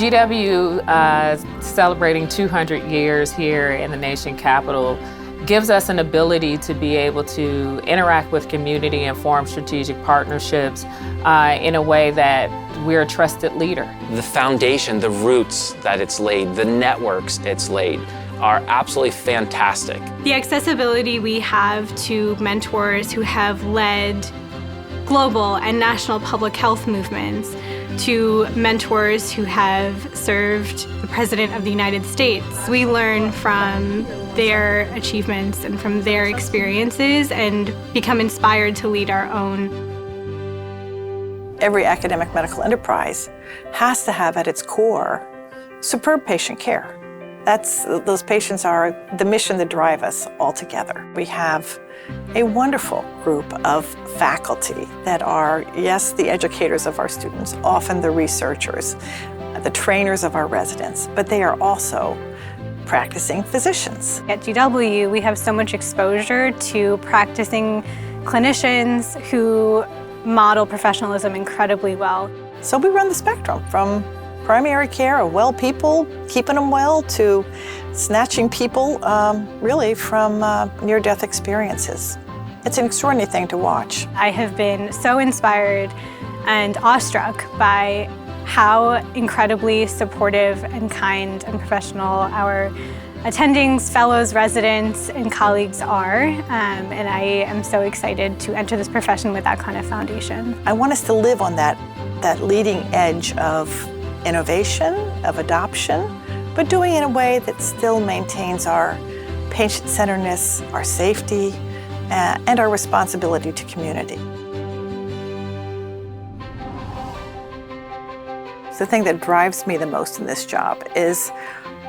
GW celebrating 200 years here in the nation capital gives us an ability to be able to interact with community and form strategic partnerships in a way that we're a trusted leader. The foundation, the roots that it's laid, the networks it's laid are absolutely fantastic. The accessibility we have to mentors who have led global and national public health movements, to mentors who have served the President of the United States. We learn from their achievements and from their experiences and become inspired to lead our own. Every academic medical enterprise has to have at its core superb patient care. Those patients are the mission that drive us all together. We have a wonderful group of faculty that are, yes, the educators of our students, often the researchers, the trainers of our residents, but they are also practicing physicians. At GW, we have so much exposure to practicing clinicians who model professionalism incredibly well. So we run the spectrum from primary care of well people, keeping them well, to snatching people really from near-death experiences. It's an extraordinary thing to watch. I have been so inspired and awestruck by how incredibly supportive and kind and professional our attendings, fellows, residents, and colleagues are, and I am so excited to enter this profession with that kind of foundation. I want us to live on that leading edge of innovation, of adoption, but doing it in a way that still maintains our patient-centeredness, our safety, and our responsibility to community. The thing that drives me the most in this job is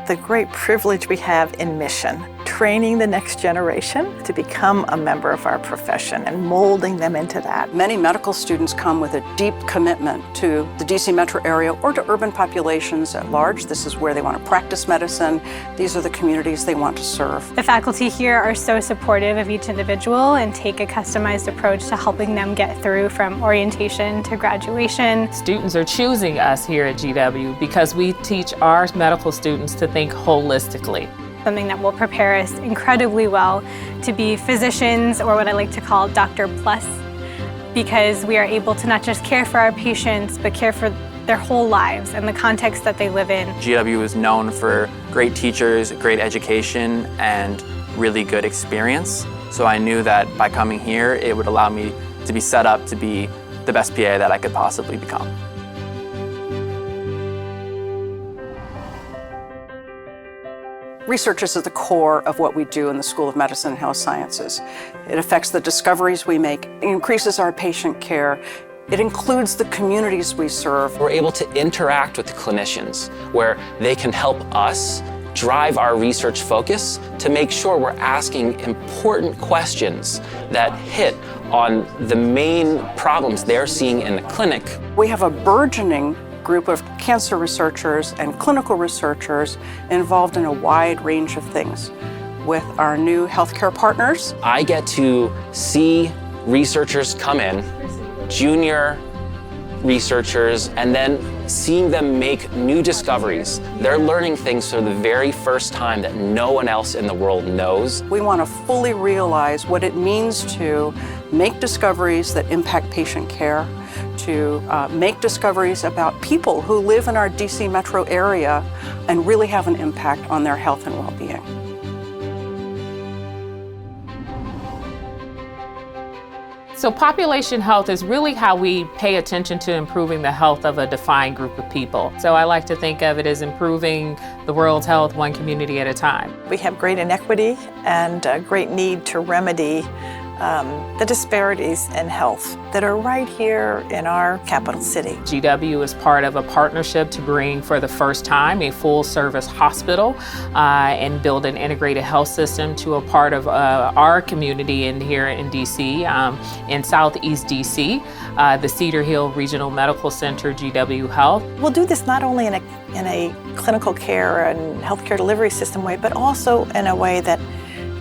the great privilege we have in mission, training the next generation to become a member of our profession and molding them into that. Many medical students come with a deep commitment to the DC metro area or to urban populations at large. This is where they want to practice medicine. These are the communities they want to serve. The faculty here are so supportive of each individual and take a customized approach to helping them get through from orientation to graduation. Students are choosing us here at GW because we teach our medical students to think holistically. Something that will prepare us incredibly well to be physicians, or what I like to call Dr. Plus, because we are able to not just care for our patients, but care for their whole lives and the context that they live in. GW is known for great teachers, great education, and really good experience. So I knew that by coming here, it would allow me to be set up to be the best PA that I could possibly become. Research is at the core of what we do in the School of Medicine and Health Sciences. It affects the discoveries we make, it increases our patient care, it includes the communities we serve. We're able to interact with the clinicians where they can help us drive our research focus to make sure we're asking important questions that hit on the main problems they're seeing in the clinic. We have a burgeoning group of cancer researchers and clinical researchers involved in a wide range of things. With our new healthcare partners, I get to see researchers come in, junior researchers, and then seeing them make new discoveries. They're learning things for the very first time that no one else in the world knows. We want to fully realize what it means to make discoveries that impact patient care, to make discoveries about people who live in our DC metro area and really have an impact on their health and well-being. So population health is really how we pay attention to improving the health of a defined group of people. So I like to think of it as improving the world's health one community at a time. We have great inequity and a great need to remedy the disparities in health that are right here in our capital city. GW is part of a partnership to bring for the first time a full-service hospital and build an integrated health system to a part of our community in here in DC, in Southeast DC, the Cedar Hill Regional Medical Center, GW Health. We'll do this not only in a clinical care and healthcare delivery system way, but also in a way that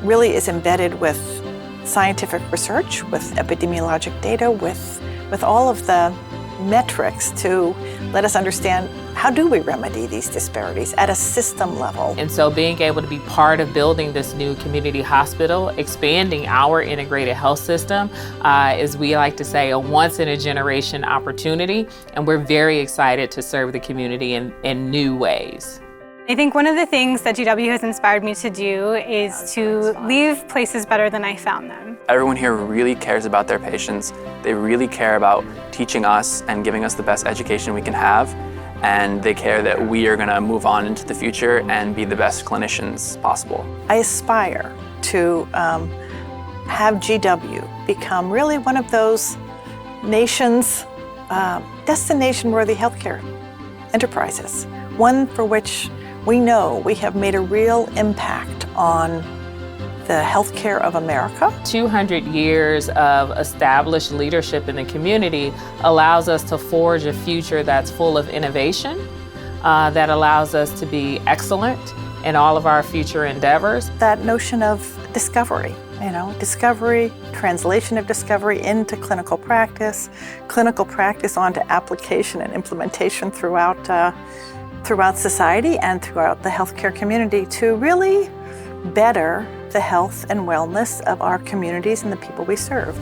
really is embedded with scientific research, with epidemiologic data, with all of the metrics to let us understand how do we remedy these disparities at a system level? And so being able to be part of building this new community hospital, expanding our integrated health system, is, we like to say, a once-in-a-generation opportunity, and we're very excited to serve the community in new ways. I think one of the things that GW has inspired me to do is to leave places better than I found them. Everyone here really cares about their patients. They really care about teaching us and giving us the best education we can have. And they care that we are going to move on into the future and be the best clinicians possible. I aspire to have GW become really one of those nation's destination-worthy healthcare enterprises, one for which we know we have made a real impact on the healthcare of America. 200 years of established leadership in the community allows us to forge a future that's full of innovation, that allows us to be excellent in all of our future endeavors. That notion of discovery, discovery, translation of discovery into clinical practice onto application and implementation throughout society and throughout the healthcare community to really better the health and wellness of our communities and the people we serve.